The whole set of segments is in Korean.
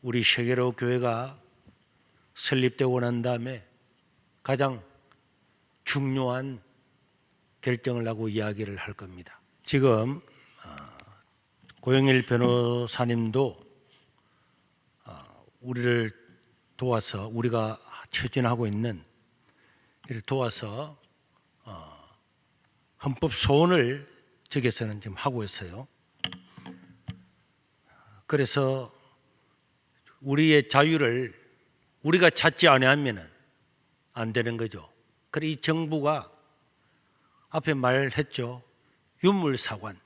우리 세계로 교회가 설립되고 난 다음에 가장 중요한 결정을 하고 이야기를 할 겁니다. 지금 고영일 변호사님도 우리를 도와서, 우리가 추진하고 있는 이를 도와서 헌법 소원을 저기서는 지금 하고 있어요. 그래서 우리의 자유를 우리가 찾지 않으면 안 되는 거죠. 그래서 이 정부가 앞에 말했죠. 유물사관.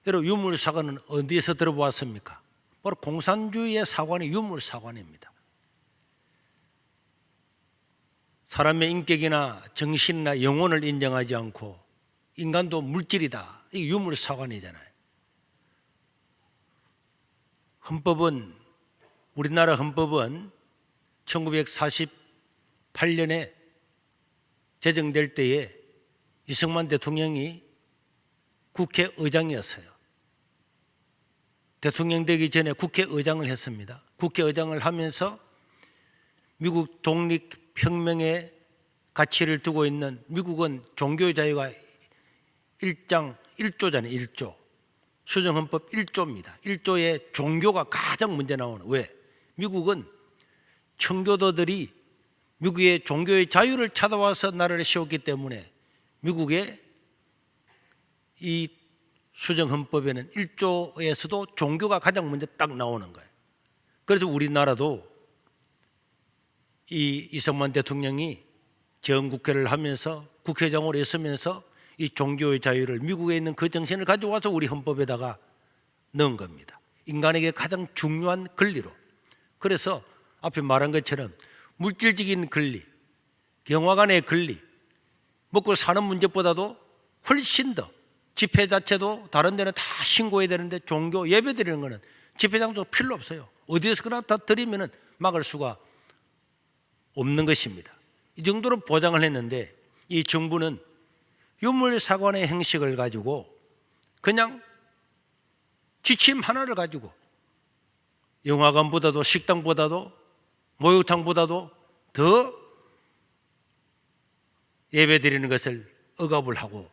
여러분, 유물사관은 어디에서 들어보았습니까? 바로 공산주의의 사관이 유물사관입니다. 사람의 인격이나 정신이나 영혼을 인정하지 않고 인간도 물질이다. 이게 유물사관이잖아요. 헌법은, 우리나라 헌법은 1948년에 제정될 때에 이승만 대통령이 국회의장이었어요. 대통령 되기 전에 국회의장을 했습니다. 국회의장을 하면서 미국 독립혁명의 가치를 두고 있는, 미국은 종교의 자유가 1장 1조잖아요. 1조. 수정헌법 1조입니다. 1조에 종교가 가장 문제 나오는. 왜? 미국은 청교도들이 미국의 종교의 자유를 찾아와서 나라를 세웠기 때문에 미국의 이 수정헌법에는 1조에서도 종교가 가장 먼저 딱 나오는 거예요. 그래서 우리나라도 이 이승만 대통령이 정국회를 하면서 국회의장으로 있으면서 이 종교의 자유를, 미국에 있는 그 정신을 가져와서 우리 헌법에다가 넣은 겁니다. 인간에게 가장 중요한 권리로. 그래서 앞에 말한 것처럼 물질적인 권리, 경화간의 권리, 먹고 사는 문제보다도 훨씬 더, 집회 자체도 다른 데는 다 신고해야 되는데 종교 예배 드리는 거는 집회 장소 필요 없어요. 어디에서나 다 드리면 막을 수가 없는 것입니다. 이 정도로 보장을 했는데 이 정부는 유물사관의 형식을 가지고 그냥 지침 하나를 가지고 영화관보다도 식당보다도 목욕탕보다도 더 예배 드리는 것을 억압을 하고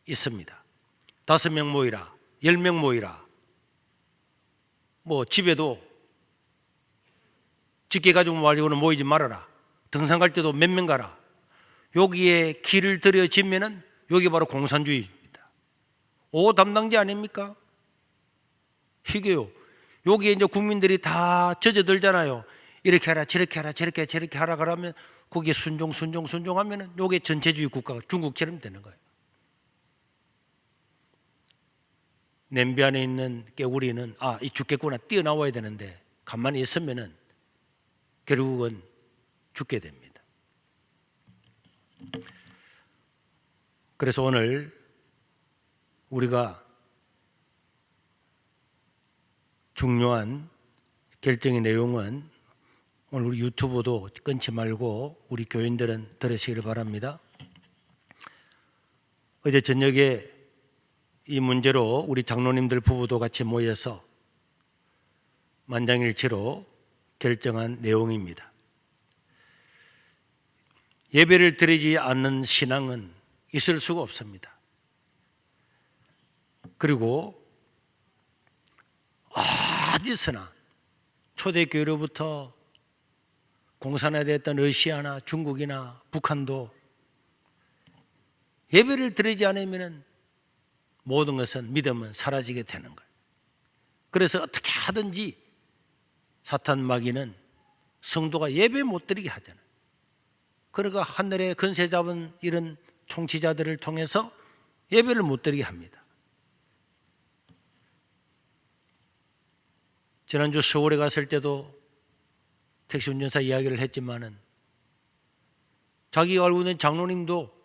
있습니다. 5명 모이라, 10명 모이라, 뭐 집에도 집게 가지고 말고는 모이지 말아라, 등산 갈 때도 몇 명 가라. 여기에 길을 들여지면은 여기 바로 공산주의입니다. 오 담당자 아닙니까? 이게요. 여기에 이제 국민들이 다 젖어들잖아요. 이렇게 하라, 저렇게 하라, 저렇게 하라 그러면 거기에 순종하면은 요게 전체주의 국가가 중국처럼 되는 거예요. 냄비 안에 있는 깨구리는 이 죽겠구나 뛰어나와야 되는데 가만히 있으면은 결국은 죽게 됩니다. 그래서 오늘 우리가 중요한 결정의 내용은 오늘 우리 유튜브도 끊지 말고 우리 교인들은 들으시기를 바랍니다. 어제 저녁에 이 문제로 우리 장로님들 부부도 같이 모여서 만장일치로 결정한 내용입니다. 예배를 드리지 않는 신앙은 있을 수가 없습니다. 그리고 어디서나 초대교회로부터 공산화됐던 러시아나 중국이나 북한도 예배를 드리지 않으면 모든 것은, 믿음은 사라지게 되는 거예요. 그래서 어떻게 하든지 사탄 마귀는 성도가 예배 못 드리게 하잖아요. 그러니까 하늘에 권세 잡은 이런 통치자들을 통해서 예배를 못 드리게 합니다. 지난주 서울에 갔을 때도 택시 운전사 이야기를 했지만은 자기가 알고 있는 장로님도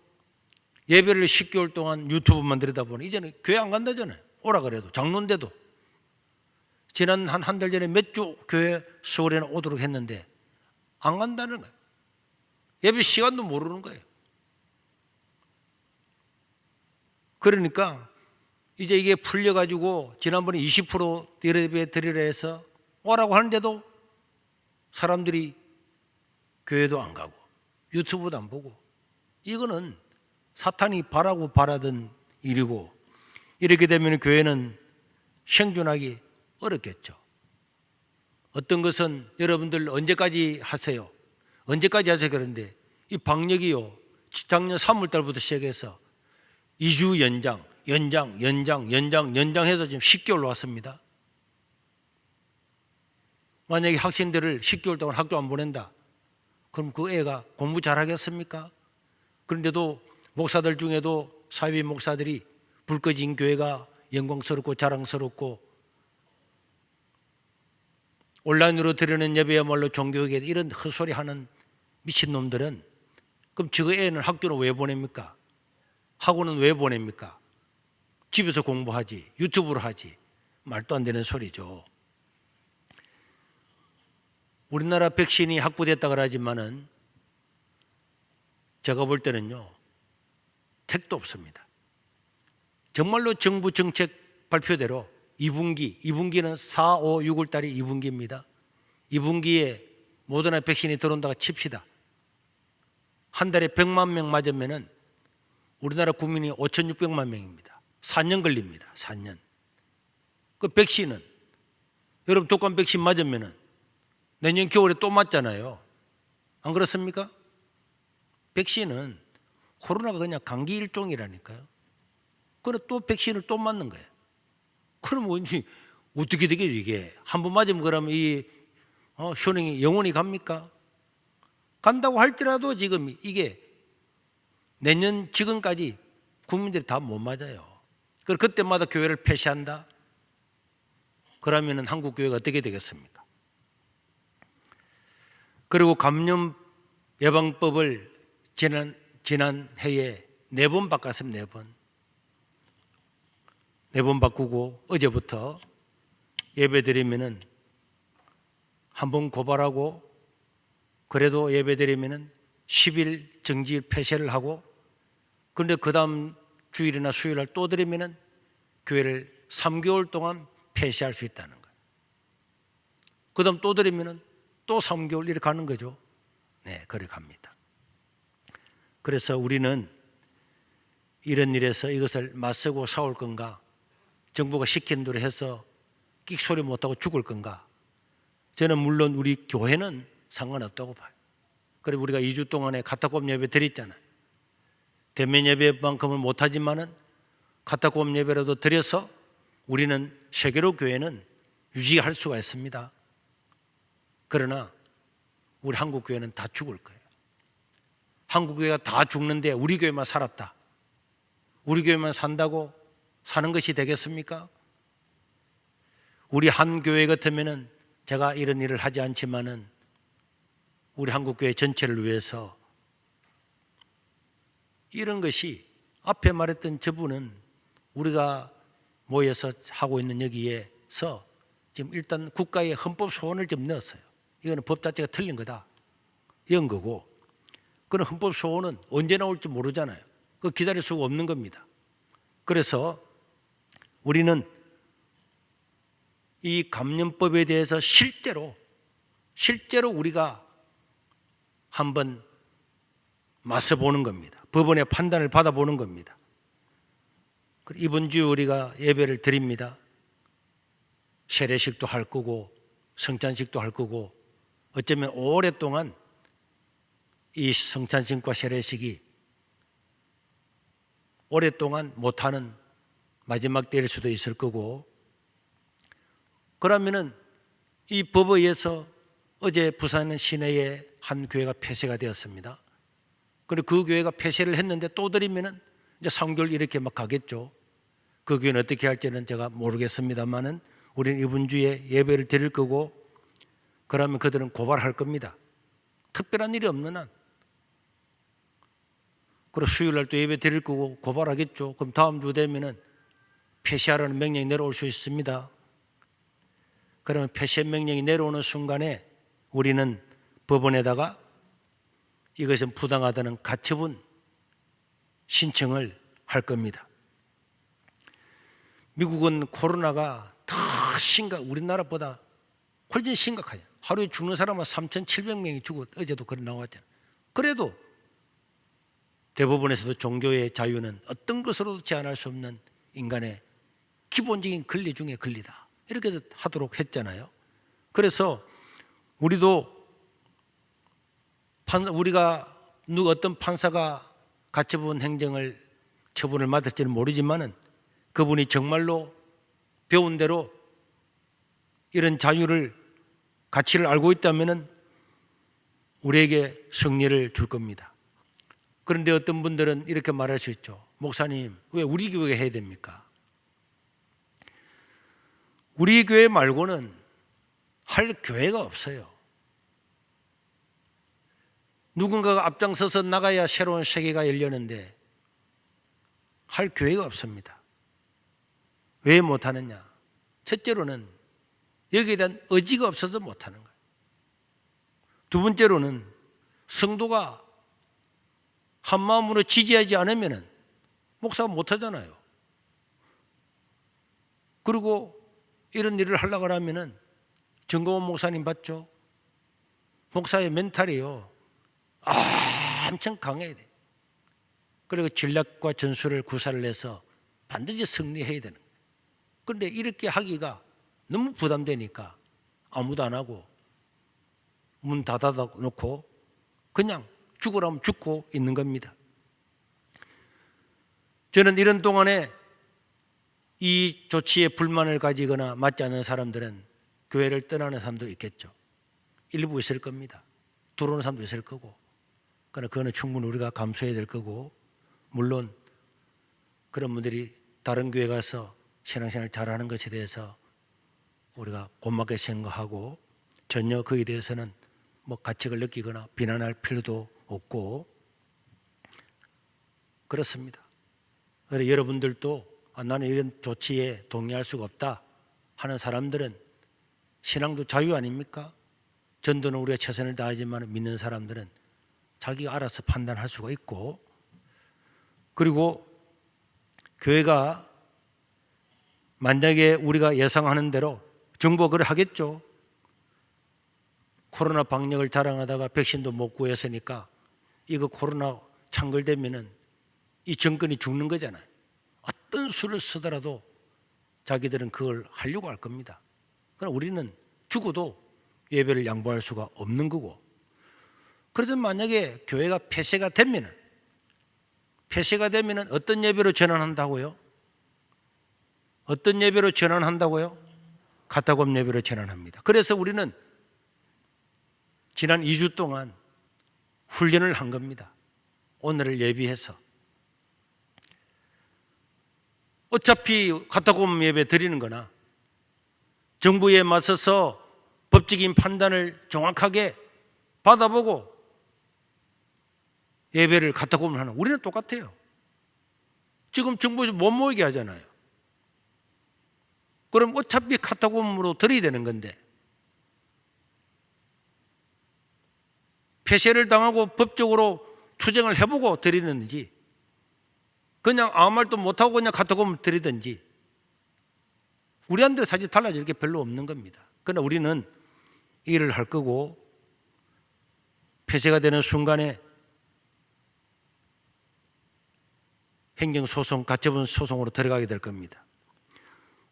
예배를 10개월 동안 유튜브만 들여다보니 이제는 교회 안 간다잖아요. 오라 그래도, 장로인데도. 지난 한 달 전에 몇 주 교회 서울에는 오도록 했는데 안 간다는 거예요. 예배 시간도 모르는 거예요. 그러니까 이제 이게 풀려가지고 지난번에 20% 예배 드리라 해서 오라고 하는데도 사람들이 교회도 안 가고 유튜브도 안 보고, 이거는 사탄이 바라던 일이고, 이렇게 되면 교회는 생존하기 어렵겠죠. 어떤 것은 여러분들 언제까지 하세요? 언제까지 하세요? 그런데 이 방역이요, 작년 3월달부터 시작해서 2주 연장해서 지금 10개월로 왔습니다. 만약에 학생들을 10개월 동안 학교 안 보낸다, 그럼 그 애가 공부 잘하겠습니까? 그런데도 목사들 중에도 사이비 목사들이 불 꺼진 교회가 영광스럽고 자랑스럽고, 온라인으로 드리는 예배야말로 종교에 이런 헛소리 하는 미친놈들은, 그럼 저 애는 학교는 왜 보냅니까? 학원은 왜 보냅니까? 집에서 공부하지, 유튜브로 하지. 말도 안 되는 소리죠. 우리나라 백신이 확보됐다 그러지만은 제가 볼 때는요, 택도 없습니다. 정말로 정부 정책 발표대로 2분기는 4, 5, 6월 달이 2분기입니다. 2분기에 모더나 백신이 들어온다고 칩시다. 한 달에 100만 명 맞으면은 우리나라 국민이 5,600만 명입니다. 4년 걸립니다. 4년. 그 백신은, 여러분 독감 백신 맞으면은 내년 겨울에 또 맞잖아요. 안 그렇습니까? 백신은 코로나가 그냥 감기 일종이라니까요. 그래 또 백신을 또 맞는 거예요. 그럼 어떻게 되겠죠 이게? 한 번 맞으면 그러면 이 효능이 영원히 갑니까? 간다고 할지라도 지금 이게 내년 지금까지 국민들이 다 못 맞아요. 그럼 그때마다 교회를 폐쇄한다? 그러면 한국 교회가 어떻게 되겠습니까? 그리고 감염 예방법을 지난 해에 4번 바꿨습니다. 4번 바꾸고, 어제부터 예배 드리면은 한 번 고발하고, 그래도 예배 드리면은 10일 정지 폐쇄를 하고, 그런데 그 다음 주일이나 수요일날 또 드리면은 교회를 3개월 동안 폐쇄할 수 있다는 거예요. 그 다음 또 드리면은 또 3개월 이렇게 가는 거죠. 네, 그렇게 갑니다. 그래서 우리는 이런 일에서 이것을 맞서고 싸울 건가? 정부가 시키는 대로 해서 끽소리 못하고 죽을 건가? 저는 물론 우리 교회는 상관없다고 봐요. 그리고 우리가 2주 동안에 카타콤 예배 드렸잖아요. 대면 예배만큼은 못하지만은 카타콤 예배라도 드려서 우리는 세계로 교회는 유지할 수가 있습니다. 그러나 우리 한국 교회는 다 죽을 거예요. 한국 교회가 다 죽는데 우리 교회만 살았다. 우리 교회만 산다고 사는 것이 되겠습니까? 우리 한 교회 같으면은, 제가 이런 일을 하지 않지만은 우리 한국 교회 전체를 위해서 이런 것이, 앞에 말했던 저분은 우리가 모여서 하고 있는 여기에서 지금 일단 국가의 헌법 소원을 좀 넣었어요. 이거는 법 자체가 틀린 거다, 이런 거고, 그런 헌법 소원은 언제 나올지 모르잖아요. 그거 기다릴 수가 없는 겁니다. 그래서 우리는 이 감염법에 대해서 실제로 우리가 한번 맞서보는 겁니다. 법원의 판단을 받아보는 겁니다. 이번 주 우리가 예배를 드립니다. 세례식도 할 거고 성찬식도 할 거고, 어쩌면 오랫동안 이 성찬식과 세례식이 오랫동안 못하는 마지막 때일 수도 있을 거고, 그러면은 이 법에 의해서 어제 부산 시내에 한 교회가 폐쇄가 되었습니다. 그리고 그 교회가 폐쇄를 했는데 또 드리면은 이제 3개월 이렇게 막 가겠죠. 그 교회는 어떻게 할지는 제가 모르겠습니다만은 우리는 이번 주에 예배를 드릴 거고, 그러면 그들은 고발할 겁니다. 특별한 일이 없는 한. 그리고 수요일 날 또 예배 드릴 거고 고발하겠죠. 그럼 다음 주 되면은 폐쇄하라는 명령이 내려올 수 있습니다. 그러면 폐쇄 명령이 내려오는 순간에 우리는 법원에다가 이것은 부당하다는 가처분 신청을 할 겁니다. 미국은 코로나가 더 우리나라보다 훨씬 심각하죠. 하루에 죽는 사람은 3,700명이 죽고 어제도 그런 나왔잖아요. 그래도 대법원에서도 종교의 자유는 어떤 것으로도 제한할 수 없는 인간의 기본적인 권리 중에 권리다, 이렇게 해서 하도록 했잖아요. 그래서 우리도 우리가 어떤 판사가 가처분 행정을 처분을 맡을지는 모르지만은 그분이 정말로 배운 대로 이런 자유를 가치를 알고 있다면은 우리에게 승리를 줄 겁니다. 그런데 어떤 분들은 이렇게 말할 수 있죠. 목사님, 왜 우리 교회가 해야 됩니까? 우리 교회 말고는 할 교회가 없어요. 누군가가 앞장서서 나가야 새로운 세계가 열리는데 할 교회가 없습니다. 왜 못하느냐? 첫째로는 여기에 대한 의지가 없어서 못하는 거예요. 두 번째로는 성도가 한 마음으로 지지하지 않으면 목사가 못하잖아요. 그리고 이런 일을 하려고 하면 정거원 목사님 봤죠? 목사의 멘탈이요, 엄청 강해야 돼. 그리고 전략과 전술을 구사를 해서 반드시 승리해야 되는 거예요. 그런데 이렇게 하기가 너무 부담되니까 아무도 안 하고 문 닫아 놓고 그냥 죽으라면 죽고 있는 겁니다. 저는 이런 동안에 이 조치에 불만을 가지거나 맞지 않는 사람들은 교회를 떠나는 사람도 있겠죠. 일부 있을 겁니다. 들어오는 사람도 있을 거고. 그러나 그거는 충분히 우리가 감수해야 될 거고, 물론 그런 분들이 다른 교회 가서 신앙생활 잘하는 것에 대해서 우리가 고맙게 생각하고 전혀 거기에 대해서는 뭐 가책을 느끼거나 비난할 필요도 없고 그렇습니다. 그래서 여러분들도 나는 이런 조치에 동의할 수가 없다 하는 사람들은 신앙도 자유 아닙니까? 전도는 우리가 최선을 다하지만 믿는 사람들은 자기가 알아서 판단할 수가 있고, 그리고 교회가 만약에 우리가 예상하는 대로 정부가 그걸 하겠죠. 코로나 방역을 자랑하다가 백신도 못 구했으니까 이거 코로나 창궐되면은 이 정권이 죽는 거잖아요. 어떤 수를 쓰더라도 자기들은 그걸 하려고 할 겁니다. 그러나 우리는 죽어도 예배를 양보할 수가 없는 거고, 그래서 만약에 교회가 폐쇄가 되면은 어떤 예배로 전환한다고요? 어떤 예배로 전환한다고요? 카타콤 예배로 전환합니다. 그래서 우리는 지난 2주 동안 훈련을 한 겁니다. 오늘을 예비해서. 어차피 카타콤 예배 드리는 거나 정부에 맞서서 법적인 판단을 정확하게 받아보고 예배를 카타콤을 하는, 우리는 똑같아요. 지금 정부에서 못 모이게 하잖아요. 그럼 어차피 카타콤으로 드려야 되는 건데 폐쇄를 당하고 법적으로 투쟁을 해보고 드리는지, 그냥 아무 말도 못하고 그냥 카타콤을 드리든지, 우리한테 사실 달라질 게 별로 없는 겁니다. 그러나 우리는 일을 할 거고, 폐쇄가 되는 순간에 행정소송, 가처분 소송으로 들어가게 될 겁니다.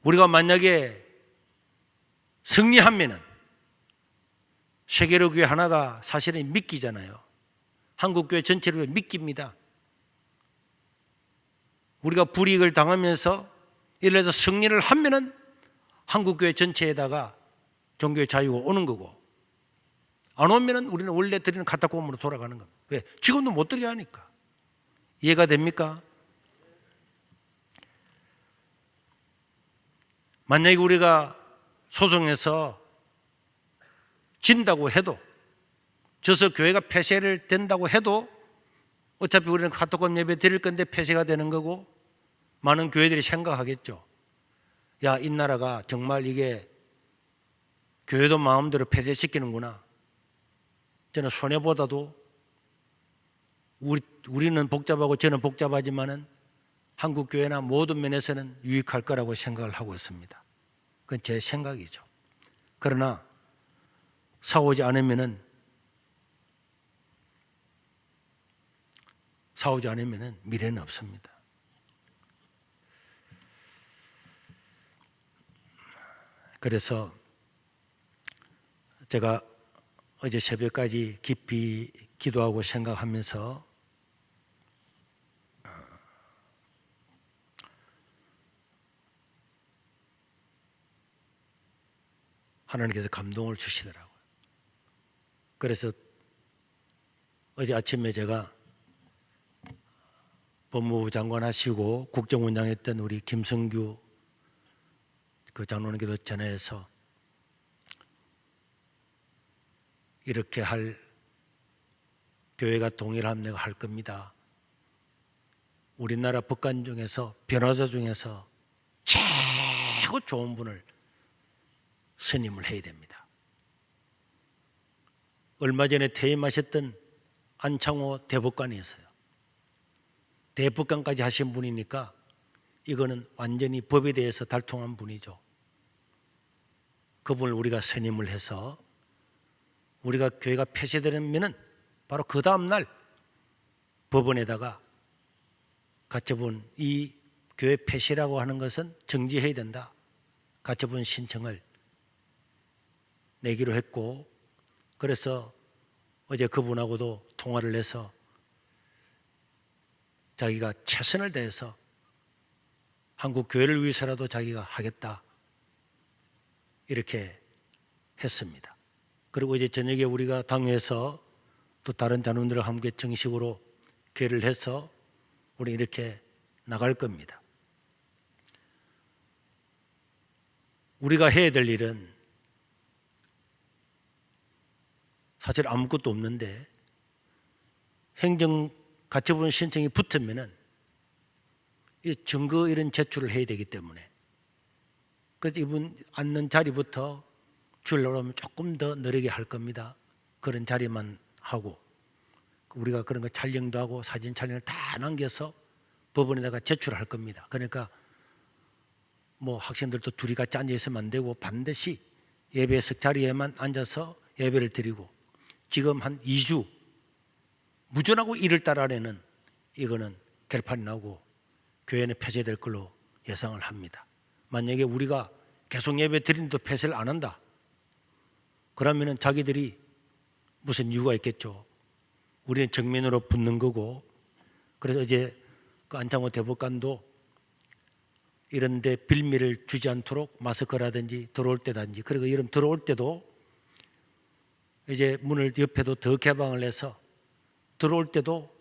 우리가 만약에 승리하면은 세계로 교회 하나가 사실은 믿기잖아요. 한국 교회 전체를 믿깁니다. 우리가 불이익을 당하면서 이를 해서 승리를 하면은 한국 교회 전체에다가 종교의 자유가 오는 거고, 안 오면은 우리는 원래 드리는 카타콤으로 돌아가는 겁니다. 왜? 지금도 못 드리게 하니까. 이해가 됩니까? 만약에 우리가 소송에서 진다고 해도, 져서 교회가 폐쇄를 된다고 해도 어차피 우리는 카타콤 예배 드릴 건데 폐쇄가 되는 거고, 많은 교회들이 생각하겠죠. 야, 이 나라가 정말 이게 교회도 마음대로 폐쇄시키는구나. 저는 손해보다도 우리는 복잡하고 저는 복잡하지만은 한국 교회나 모든 면에서는 유익할 거라고 생각을 하고 있습니다. 그건 제 생각이죠. 그러나 싸우지 않으면은 미래는 없습니다. 그래서 제가 어제 새벽까지 깊이 기도하고 생각하면서 하나님께서 감동을 주시더라고요. 그래서 어제 아침에 제가 법무부 장관 하시고 국정원장 했던 우리 김성규 그 장로님께도 전화해서 이렇게 할 교회가 동의를 하면 내가 할 겁니다. 우리나라 법관 중에서 변호사 중에서 최고 좋은 분을 선임을 해야 됩니다. 얼마 전에 퇴임하셨던 안창호 대법관이 있어요. 대법관까지 하신 분이니까 이거는 완전히 법에 대해서 달통한 분이죠. 그분을 우리가 선임을 해서 우리가 교회가 폐쇄되면은 바로 그 다음 날 법원에다가 가처분, 이 교회 폐쇄라고 하는 것은 정지해야 된다. 가처분 신청을 내기로 했고, 그래서 어제 그분하고도 통화를 해서 자기가 최선을 다해서 한국 교회를 위해서라도 자기가 하겠다 이렇게 했습니다. 그리고 이제 저녁에 우리가 당회에서 또 다른 장로들과 함께 정식으로 교회를 해서 우리 이렇게 나갈 겁니다. 우리가 해야 될 일은 사실 아무것도 없는데 행정 가처분 신청이 붙으면은 이 증거 이런 제출을 해야 되기 때문에 그래서 이분 앉는 자리부터 주려고 하면 조금 더 느리게 할 겁니다. 그런 자리만 하고 우리가 그런 거 촬영도 하고 사진 촬영을 다 남겨서 법원에다가 제출할 겁니다. 그러니까 뭐 학생들도 둘이 같이 앉아 있으면 안 되고 반드시 예배석 자리에만 앉아서 예배를 드리고 지금 한 2주 무전하고 1월 달 안에는 이거는 결판이 나고 교회는 폐쇄될 걸로 예상을 합니다. 만약에 우리가 계속 예배 드리는데도 폐쇄를 안 한다 그러면은 자기들이 무슨 이유가 있겠죠. 우리는 정면으로 붙는 거고 그래서 어제 그 안창호 대법관도 이런데 빌미를 주지 않도록 마스크라든지 들어올 때든지 그리고 이런 들어올 때도 이제 문을 옆에도 더 개방을 해서 들어올 때도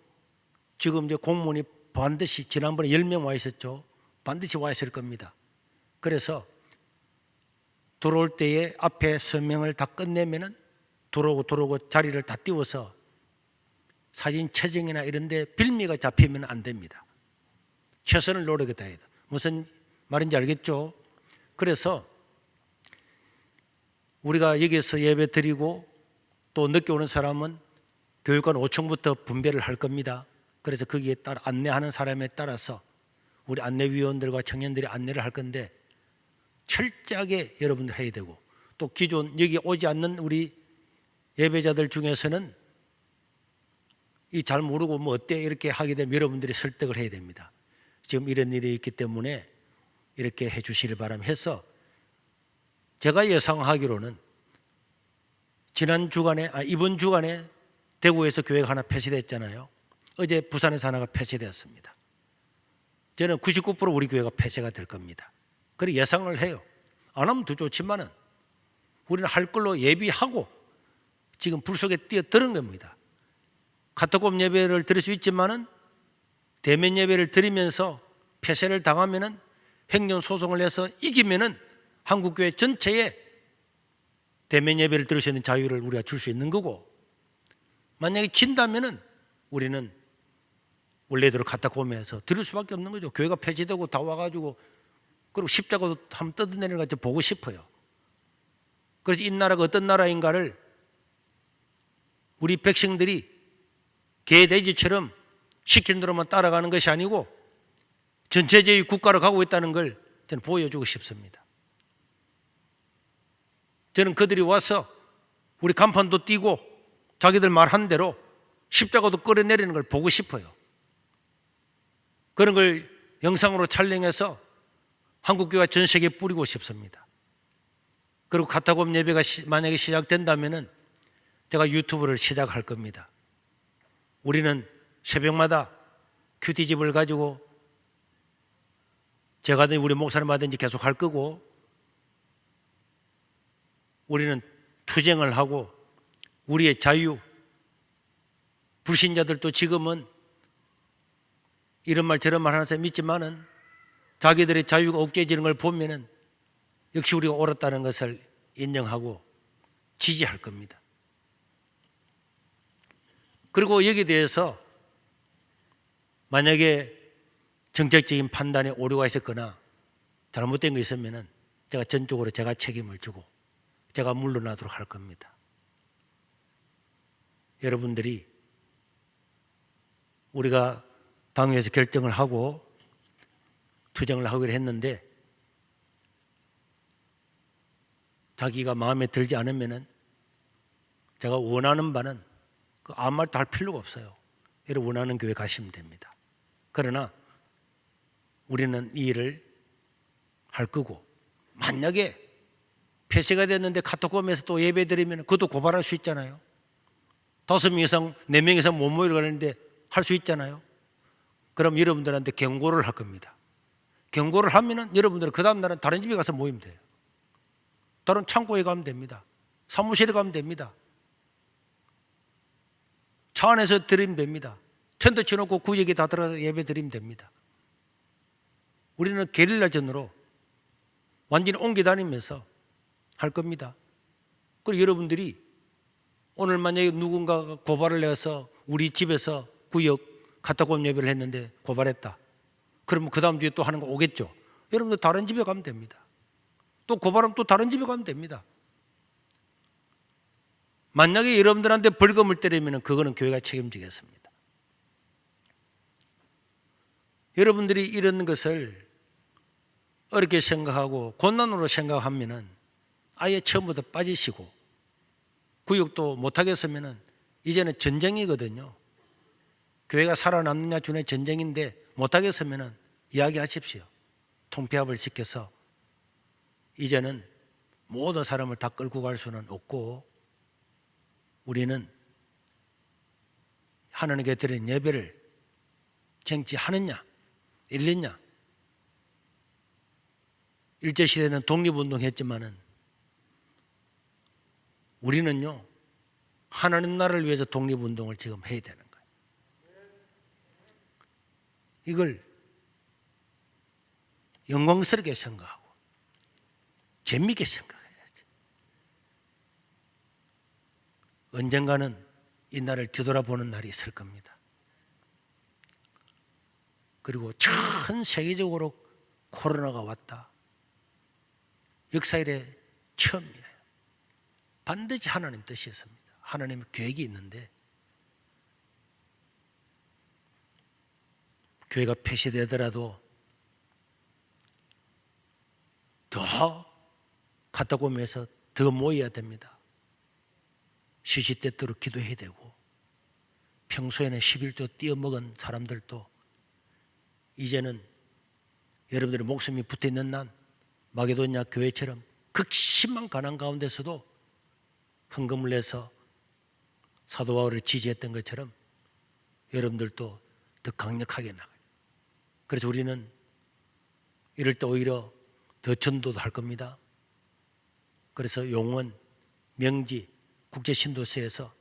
지금 이제 공무원이 반드시 지난번에 10명 와 있었죠. 반드시 와 있을 겁니다. 그래서 들어올 때에 앞에 서명을 다 끝내면은 들어오고 자리를 다 띄워서 사진 촬영이나 이런 데 빌미가 잡히면 안 됩니다. 최선을 노력했다 해야 돼. 무슨 말인지 알겠죠? 그래서 우리가 여기서 예배 드리고 또 늦게 오는 사람은 교육관 5층부터 분배를 할 겁니다. 그래서 거기에 따라 안내하는 사람에 따라서 우리 안내위원들과 청년들이 안내를 할 건데 철저하게 여러분들 해야 되고 또 기존 여기 오지 않는 우리 예배자들 중에서는 이 잘 모르고 뭐 어때 이렇게 하게 되면 여러분들이 설득을 해야 됩니다. 지금 이런 일이 있기 때문에 이렇게 해 주시길 바라며 해서 제가 예상하기로는 이번 주간에 대구에서 교회가 하나 폐쇄됐잖아요. 어제 부산에서 하나가 폐쇄되었습니다. 저는 99% 우리 교회가 폐쇄가 될 겁니다. 그리고 예상을 해요. 안 하면 더 좋지만은 우리는 할 걸로 예비하고 지금 불 속에 뛰어드는 겁니다. 카타콤 예배를 드릴 수 있지만은 대면 예배를 드리면서 폐쇄를 당하면은 행정소송을 해서 이기면은 한국교회 전체에 대면 예배를 드릴 수 있는 자유를 우리가 줄 수 있는 거고 만약에 진다면은 우리는 원래대로 카타콤에서 드릴 수밖에 없는 거죠. 교회가 폐쇄되고 다 와가지고 그리고 십자가도 한번 뜯어내는 거 보고 싶어요. 그래서 이 나라가 어떤 나라인가를 우리 백성들이 개돼지처럼 시킨 대로만 따라가는 것이 아니고 전체주의 국가로 가고 있다는 걸 저는 보여주고 싶습니다. 저는 그들이 와서 우리 간판도 띄고 자기들 말한 대로 십자가도 끌어내리는 걸 보고 싶어요. 그런 걸 영상으로 촬영해서 한국교회가 전 세계에 뿌리고 싶습니다. 그리고 카타콤 예배가 만약에 시작된다면 제가 유튜브를 시작할 겁니다. 우리는 새벽마다 큐티집을 가지고 제가 하든지 우리 목사님 하든지 계속 할 거고, 우리는 투쟁을 하고 우리의 자유, 불신자들도 지금은 이런 말 저런 말 하는 사람 있지만은 자기들의 자유가 억제해지는 걸 보면은 역시 우리가 옳았다는 것을 인정하고 지지할 겁니다. 그리고 여기에 대해서 만약에 정책적인 판단에 오류가 있었거나 잘못된 거 있으면은 제가 전적으로 제가 책임을 지고 제가 물러나도록 할 겁니다. 여러분들이 우리가 당회에서 결정을 하고 투쟁을 하기로 했는데 자기가 마음에 들지 않으면은 제가 원하는 바는 아무 말도 할 필요가 없어요. 여러분 원하는 교회 가시면 됩니다. 그러나 우리는 이 일을 할 거고, 만약에 폐쇄가 됐는데 카톡홈에서 또 예배 드리면 그것도 고발할 수 있잖아요. 5명 이상, 4명 이상 못 모이려고 할 수 있잖아요. 그럼 여러분들한테 경고를 할 겁니다. 경고를 하면은 여러분들은 그 다음 날은 다른 집에 가서 모이면 돼요. 다른 창고에 가면 됩니다. 사무실에 가면 됩니다. 차 안에서 드리면 됩니다. 텐트 쳐놓고 구역에 다 들어가서 예배 드리면 됩니다. 우리는 게릴라전으로 완전히 옮겨 다니면서 할 겁니다. 그리고 여러분들이 오늘 만약에 누군가가 고발을 해서 우리 집에서 구역 카타콤 예배를 했는데 고발했다. 그러면 그 다음 주에 또 하는 거 오겠죠. 여러분들 다른 집에 가면 됩니다. 또 고발하면 또 다른 집에 가면 됩니다. 만약에 여러분들한테 벌금을 때리면 그거는 교회가 책임지겠습니다. 여러분들이 이런 것을 어렵게 생각하고 곤란으로 생각하면은 아예 처음부터 빠지시고 구역도 못하겠으면은 이제는 전쟁이거든요. 교회가 살아남느냐 주는 전쟁인데 못하겠으면은 이야기하십시오. 통폐합을 시켜서 이제는 모든 사람을 다 끌고 갈 수는 없고 우리는 하나님께 드린 예배를 쟁취하느냐 일느냐. 일제시대는 독립운동했지만은 우리는요 하나님 나라를 위해서 독립운동을 지금 해야 되는 거예요. 이걸 영광스럽게 생각하고 재미있게 생각해야지. 언젠가는 이 날을 뒤돌아보는 날이 있을 겁니다. 그리고 전 세계적으로 코로나가 왔다. 역사 이래 처음이에요. 반드시 하나님 뜻이 있습니다. 하나님의 계획이 있는데 교회가 폐쇄되더라도 더 카타콤에서 더 모여야 됩니다. 시시때때로 기도해야 되고 평소에는 11조 띄어먹은 사람들도 이제는 여러분들의 목숨이 붙어있는 난 마게도냐 교회처럼 극심한 가난 가운데서도 헌금을 내서 사도 바울을 지지했던 것처럼 여러분들도 더 강력하게 나가요. 그래서 우리는 이럴 때 오히려 더 전도도 할 겁니다. 그래서 용원, 명지, 국제신도서에서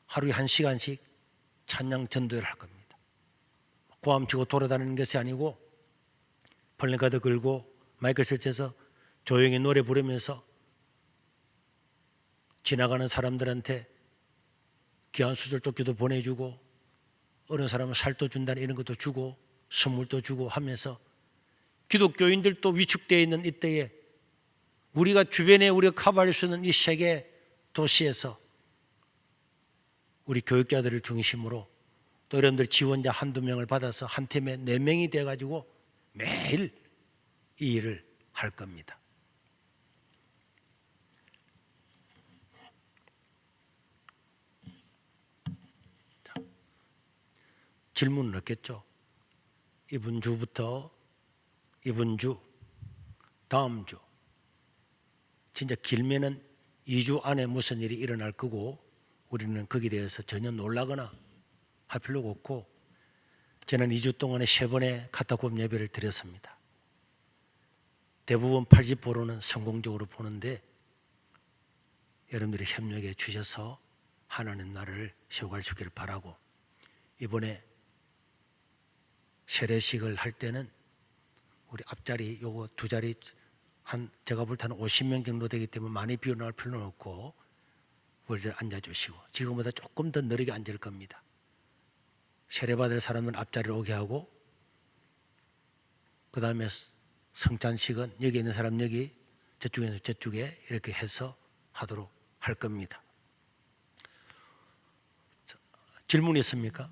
하루에 1시간씩 찬양 전도를 할 겁니다. 고함 치고 돌아다니는 것이 아니고 플래카드 걸고 마이크 설치해서 조용히 노래 부르면서 지나가는 사람들한테 귀한 수절도끼도 보내주고 어느 사람은 살도 준다는 이런 것도 주고 선물도 주고 하면서 기독교인들도 위축되어 있는 이때에 우리가 주변에 우리가 커버할 수 있는 이 세계 도시에서 우리 교육자들을 중심으로 또 여러분들 지원자 한두 명을 받아서 한 팀에 4명이 돼가지고 매일 이 일을 할 겁니다. 질문을 넣겠죠. 이번 주부터 이번 주, 다음 주, 진짜 길면은 2주 안에 무슨 일이 일어날 거고 우리는 거기에 대해서 전혀 놀라거나 할 필요가 없고, 저는 2주 동안에 3번의 카타콤 예배를 드렸습니다. 대부분 80%는 성공적으로 보는데 여러분들이 협력해 주셔서 하나님 나라를 세워갈 수 있기를 바라고, 이번에 세례식을 할 때는 우리 앞자리 요거 두 자리 한 제가 볼 때는 50명 정도 되기 때문에 많이 비워나갈 필요는 없고 우리들 앉아주시고, 지금보다 조금 더 느리게 앉을 겁니다. 세례받을 사람은 앞자리로 오게 하고, 그 다음에 성찬식은 여기 있는 사람 여기, 저쪽에서 저쪽에 이렇게 해서 하도록 할 겁니다. 질문 있습니까?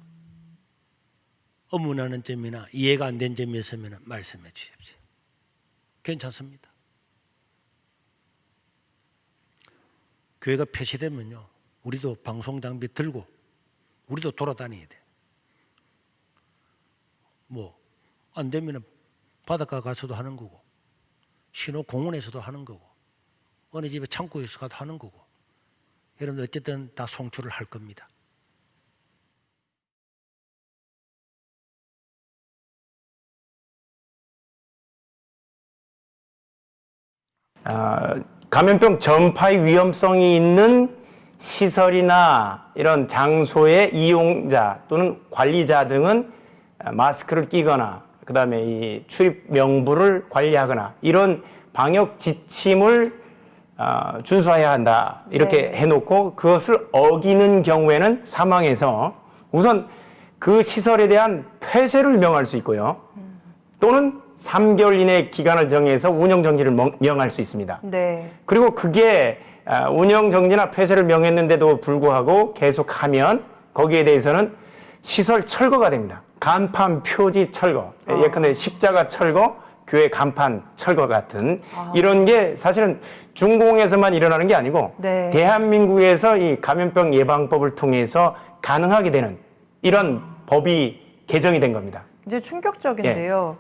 의문하는 점이나 이해가 안 된 점이 있으면 말씀해 주십시오. 괜찮습니다. 교회가 폐쇄되면요, 우리도 방송 장비 들고 우리도 돌아다녀야 돼. 뭐 안 되면 바닷가 가서도 하는 거고, 신호 공원에서도 하는 거고, 어느 집에 창고에서 가도 하는 거고, 여러분들 어쨌든 다 송출을 할 겁니다. 감염병 전파의 위험성이 있는 시설이나 이런 장소의 이용자 또는 관리자 등은 마스크를 끼거나 그다음에 이 출입 명부를 관리하거나 이런 방역 지침을 준수해야 한다, 이렇게 해놓고 그것을 어기는 경우에는 사망해서 우선 그 시설에 대한 폐쇄를 명할 수 있고요, 또는 3개월 이내 기간을 정해서 운영 정지를 명할 수 있습니다. 네. 그리고 그게 운영 정지나 폐쇄를 명했는데도 불구하고 계속하면 거기에 대해서는 시설 철거가 됩니다. 간판 표지 철거, 예컨대 십자가 철거, 교회 간판 철거 같은 이런 게 사실은 중공에서만 일어나는 게 아니고 네. 대한민국에서 이 감염병 예방법을 통해서 가능하게 되는 이런 법이 개정이 된 겁니다. 이제 충격적인데요.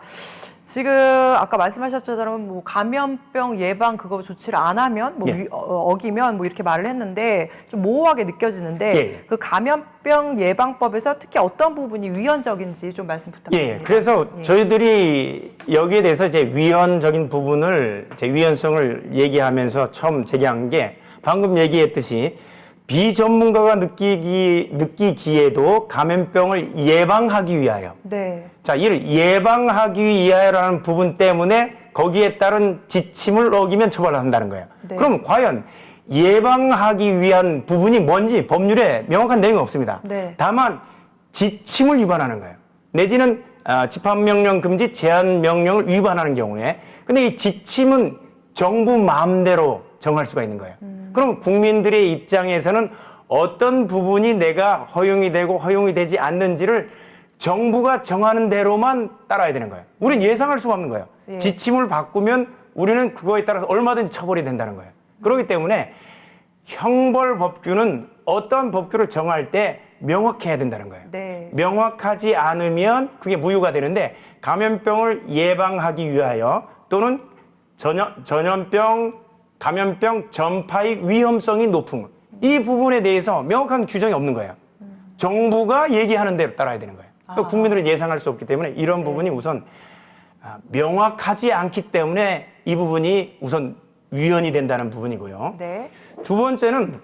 지금 아까 말씀하셨처럼 뭐 감염병 예방 그거 조치를 안 하면 뭐 어기면 뭐 이렇게 말을 했는데 좀 모호하게 느껴지는데 그 감염병 예방법에서 특히 어떤 부분이 위헌적인지 좀 말씀 부탁드립니다. 그래서 저희들이 여기에 대해서 이제 위헌적인 부분을 제 위헌성을 얘기하면서 처음 제기한 게 방금 얘기했듯이 비전문가가 느끼기에도 감염병을 예방하기 위하여, 자, 이를 예방하기 위하여라는 부분 때문에 거기에 따른 지침을 어기면 처벌을 한다는 거예요. 그럼 과연 예방하기 위한 부분이 뭔지 법률에 명확한 내용이 없습니다. 다만 지침을 위반하는 거예요. 내지는 집합명령 금지 제한명령을 위반하는 경우에, 근데 이 지침은 정부 마음대로 정할 수가 있는 거예요. 그럼 국민들의 입장에서는 어떤 부분이 내가 허용이 되고 허용이 되지 않는지를 정부가 정하는 대로만 따라야 되는 거예요. 우린 예상할 수가 없는 거예요. 지침을 바꾸면 우리는 그거에 따라서 얼마든지 처벌이 된다는 거예요. 그렇기 때문에 형벌법규는 어떠한 법규를 정할 때 명확해야 된다는 거예요. 명확하지 않으면 그게 무효가 되는데, 감염병을 예방하기 위하여 또는 전염병, 감염병 전파의 위험성이 높은 이 부분에 대해서 명확한 규정이 없는 거예요. 정부가 얘기하는 대로 따라야 되는 거예요. 또 국민들은 예상할 수 없기 때문에 이런 부분이 우선 명확하지 않기 때문에 이 부분이 우선 위헌이 된다는 부분이고요. 두 번째는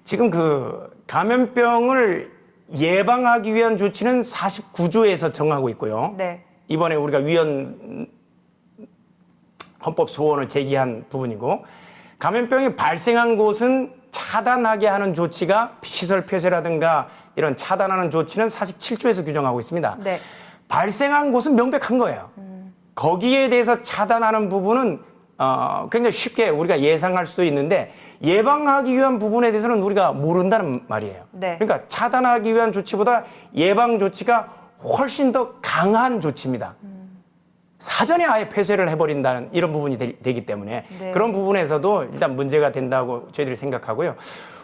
지금 그 감염병을 예방하기 위한 조치는 49조에서 정하고 있고요. 이번에 우리가 헌법 소원을 제기한 부분이고, 감염병이 발생한 곳은 차단하게 하는 조치가 시설 폐쇄라든가 이런 차단하는 조치는 47조에서 규정하고 있습니다. 발생한 곳은 명백한 거예요. 거기에 대해서 차단하는 부분은 굉장히 쉽게 우리가 예상할 수도 있는데, 예방하기 위한 부분에 대해서는 우리가 모른다는 말이에요. 그러니까 차단하기 위한 조치보다 예방 조치가 훨씬 더 강한 조치입니다. 사전에 아예 폐쇄를 해버린다는 이런 부분이 되기 때문에 그런 부분에서도 일단 문제가 된다고 저희들이 생각하고요.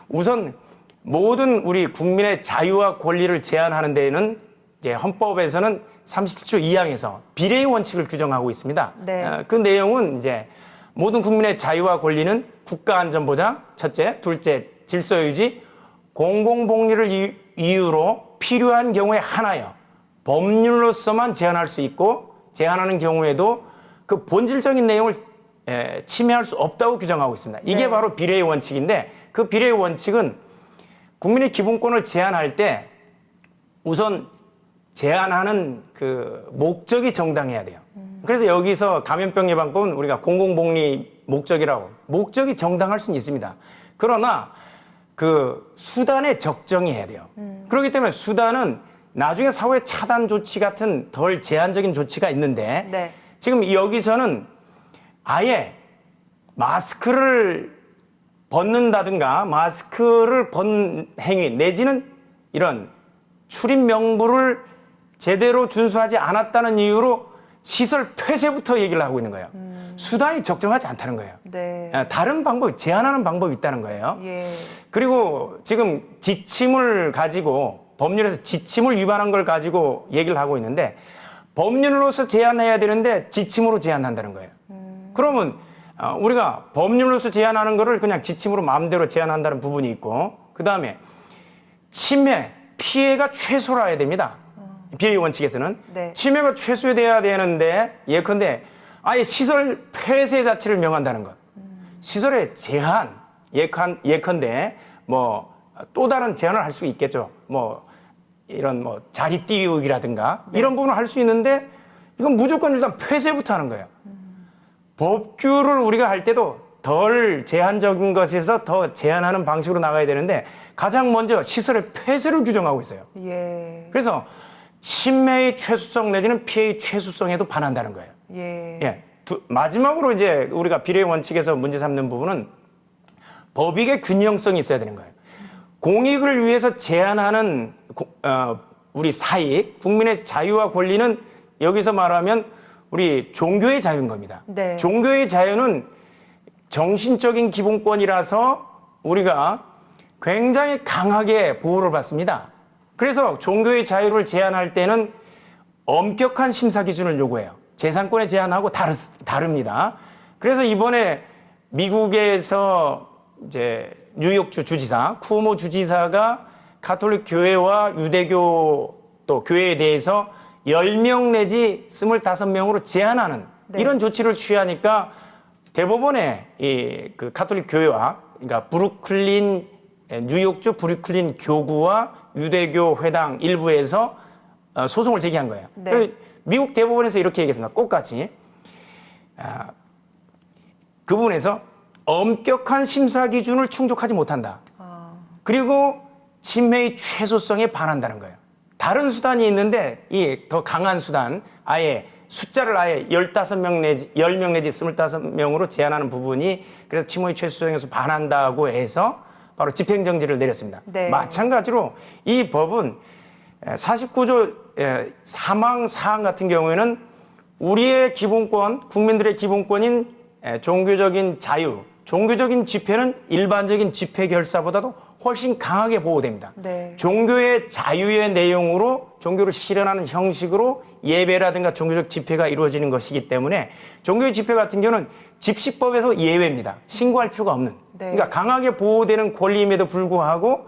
우선 모든 우리 국민의 자유와 권리를 제한하는 데에는 이제 헌법에서는 37조 2항에서 비례의 원칙을 규정하고 있습니다. 네. 그 내용은 이제 모든 국민의 자유와 권리는 국가 안전 보장, 첫째, 둘째, 질서 유지, 공공복리를 이유로 필요한 경우에 한하여 법률로서만 제한할 수 있고 제한하는 경우에도 그 본질적인 내용을 침해할 수 없다고 규정하고 있습니다. 이게 네. 바로 비례의 원칙인데 그 비례의 원칙은 국민의 기본권을 제한할 때 우선 제한하는 그 목적이 정당해야 돼요. 그래서 여기서 감염병 예방법은 우리가 공공복리 목적이라고 목적이 정당할 수는 있습니다. 그러나 그 수단의 적정이 해야 돼요. 그렇기 때문에 수단은 나중에 사회 차단 조치 같은 덜 제한적인 조치가 있는데 네. 지금 여기서는 아예 마스크를 벗는다든가 마스크를 벗는 행위 내지는 이런 출입 명부를 제대로 준수하지 않았다는 이유로 시설 폐쇄부터 얘기를 하고 있는 거예요. 수단이 적정하지 않다는 거예요. 네. 다른 방법이 제한하는 방법이 있다는 거예요. 예. 그리고 지금 지침을 가지고 법률에서 지침을 위반한 걸 가지고 얘기를 하고 있는데 법률로서 제한해야 되는데 지침으로 제한한다는 거예요. 그러면 우리가 법률로서 제한하는 거를 그냥 지침으로 마음대로 제한한다는 부분이 있고 그다음에 침해, 피해가 최소화해야 됩니다. 비례 원칙에서는 네. 침해가 최소화돼야 되는데 예컨대 아예 시설 폐쇄 자체를 명한다는 것. 시설의 제한, 예컨대 뭐 또 다른 제한을 할 수 있겠죠. 뭐 이런 뭐 자리 띄우기라든가 네. 이런 부분을 할 수 있는데 이건 무조건 일단 폐쇄부터 하는 거예요. 법규를 우리가 할 때도 덜 제한적인 것에서 더 제한하는 방식으로 나가야 되는데 가장 먼저 시설의 폐쇄를 규정하고 있어요. 예. 그래서 침해의 최소성 내지는 피해의 최소성에도 반한다는 거예요. 예. 예. 마지막으로 이제 우리가 비례 원칙에서 문제 삼는 부분은 법익의 균형성이 있어야 되는 거예요. 공익을 위해서 제한하는 우리 사익, 국민의 자유와 권리는 여기서 말하면 우리 종교의 자유인 겁니다. 네. 종교의 자유는 정신적인 기본권이라서 우리가 굉장히 강하게 보호를 받습니다. 그래서 종교의 자유를 제한할 때는 엄격한 심사 기준을 요구해요. 재산권의 제한하고 다릅니다. 그래서 이번에 미국에서 이제 뉴욕주 주지사, 쿠오모 주지사가 가톨릭 교회와 유대교 또 교회에 대해서 10명 내지 25명으로 제한하는 네. 이런 조치를 취하니까 대법원에 그 가톨릭 교회와 그러니까 뉴욕주 브루클린 교구와 유대교 회당 일부에서 소송을 제기한 거예요. 네. 미국 대법원에서 이렇게 얘기했습니다. 똑같이 그 부분에서 엄격한 심사 기준을 충족하지 못한다. 그리고 침해의 최소성에 반한다는 거예요. 다른 수단이 있는데 이 더 강한 수단, 아예 숫자를 아예 15명 내지 10명 내지 25명으로 제한하는 부분이 그래서 침해의 최소성에서 반한다고 해서 바로 집행정지를 내렸습니다. 네. 마찬가지로 이 법은 49조 사망 사항 같은 경우에는 우리의 기본권, 국민들의 기본권인 종교적인 자유, 종교적인 집회는 일반적인 집회 결사보다도 훨씬 강하게 보호됩니다. 네. 종교의 자유의 내용으로 종교를 실현하는 형식으로 예배라든가 종교적 집회가 이루어지는 것이기 때문에 종교의 집회 같은 경우는 집시법에서 예외입니다. 신고할 필요가 없는. 네. 그러니까 강하게 보호되는 권리임에도 불구하고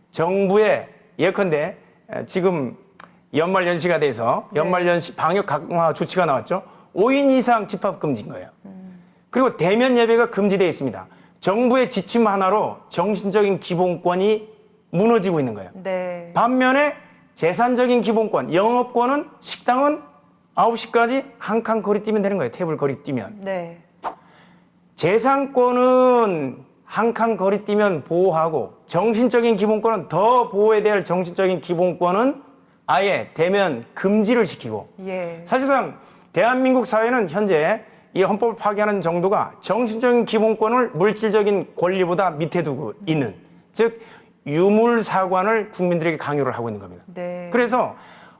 정부의 예컨대 지금 연말연시가 돼서 연말연시 방역 강화 조치가 나왔죠. 5인 이상 집합 금지인 거예요. 그리고 대면 예배가 금지되어 있습니다. 정부의 지침 하나로 정신적인 기본권이 무너지고 있는 거예요. 네. 반면에 재산적인 기본권, 영업권은 식당은 9시까지 한 칸 거리 뛰면 되는 거예요. 테이블 거리 뛰면. 네. 재산권은 한 칸 거리 뛰면 보호하고 정신적인 기본권은 더 보호해야 될 정신적인 기본권은 아예 대면 금지를 시키고 예. 사실상 대한민국 사회는 현재 이 헌법을 파괴하는 정도가 정신적인 기본권을 물질적인 권리보다 밑에 두고 있는 즉 유물사관을 국민들에게 강요를 하고 있는 겁니다. 네. 그래서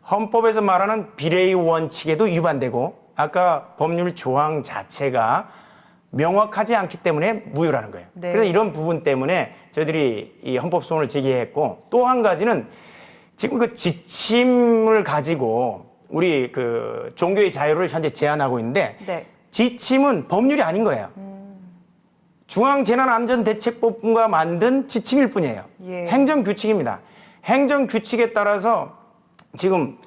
헌법에서 말하는 비례의 원칙에도 위반되고 아까 법률 조항 자체가 명확하지 않기 때문에 무효라는 거예요. 네. 그래서 이런 부분 때문에 저희들이 이 헌법소원을 제기했고 또 한 가지는 지금 그 지침을 가지고 우리 그 종교의 자유를 현재 제한하고 있는데 네. 지침은 법률이 아닌 거예요. 중앙재난안전대책본부가 만든 지침일 뿐이에요. 예. 행정규칙입니다. 행정규칙에 따라서 지금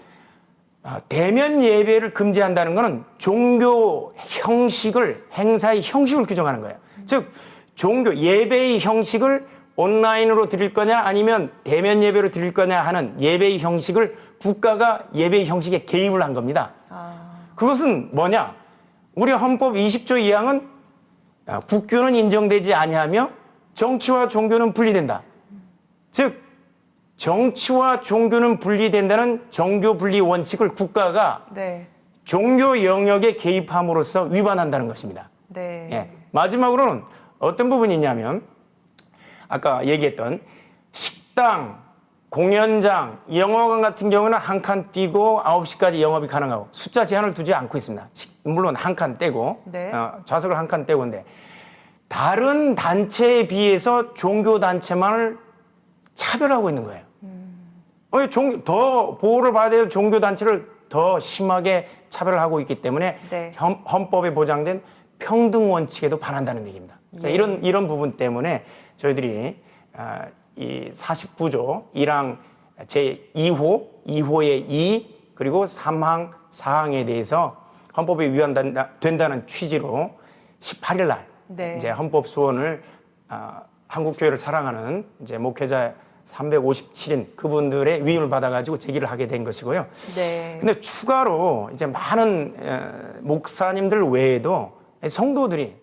대면 예배를 금지한다는 것은 종교 형식을, 행사의 형식을 규정하는 거예요. 즉 종교 예배의 형식을 온라인으로 드릴 거냐 아니면 대면 예배로 드릴 거냐 하는 예배의 형식을 국가가 예배의 형식에 개입을 한 겁니다. 그것은 뭐냐? 우리 헌법 20조 2항은 국교는 인정되지 아니하며 정치와 종교는 분리된다. 즉 정치와 종교는 분리된다는 정교 분리 원칙을 국가가 네. 종교 영역에 개입함으로써 위반한다는 것입니다. 네. 예. 마지막으로는 어떤 부분이 있냐면 아까 얘기했던 식당, 공연장, 영화관 같은 경우는 한 칸 띄고 9시까지 영업이 가능하고 숫자 제한을 두지 않고 있습니다. 물론 한 칸 떼고 네. 좌석을 한 칸 떼고인데 다른 단체에 비해서 종교단체만을 차별하고 있는 거예요. 더 보호를 받아야 될 종교단체를 더 심하게 차별을 하고 있기 때문에 네. 헌법에 보장된 평등 원칙에도 반한다는 얘기입니다. 자, 예. 이런 부분 때문에 저희들이 이 49조 1항 제2호, 2호의 2 그리고 3항, 4항에 대해서 헌법에 위반된다는 취지로 18일 날 네. 이제 헌법 소원을 한국교회를 사랑하는 이제 목회자 357인 그분들의 위임을 받아가지고 제기를 하게 된 것이고요. 네. 근데 추가로 이제 많은 목사님들 외에도 성도들이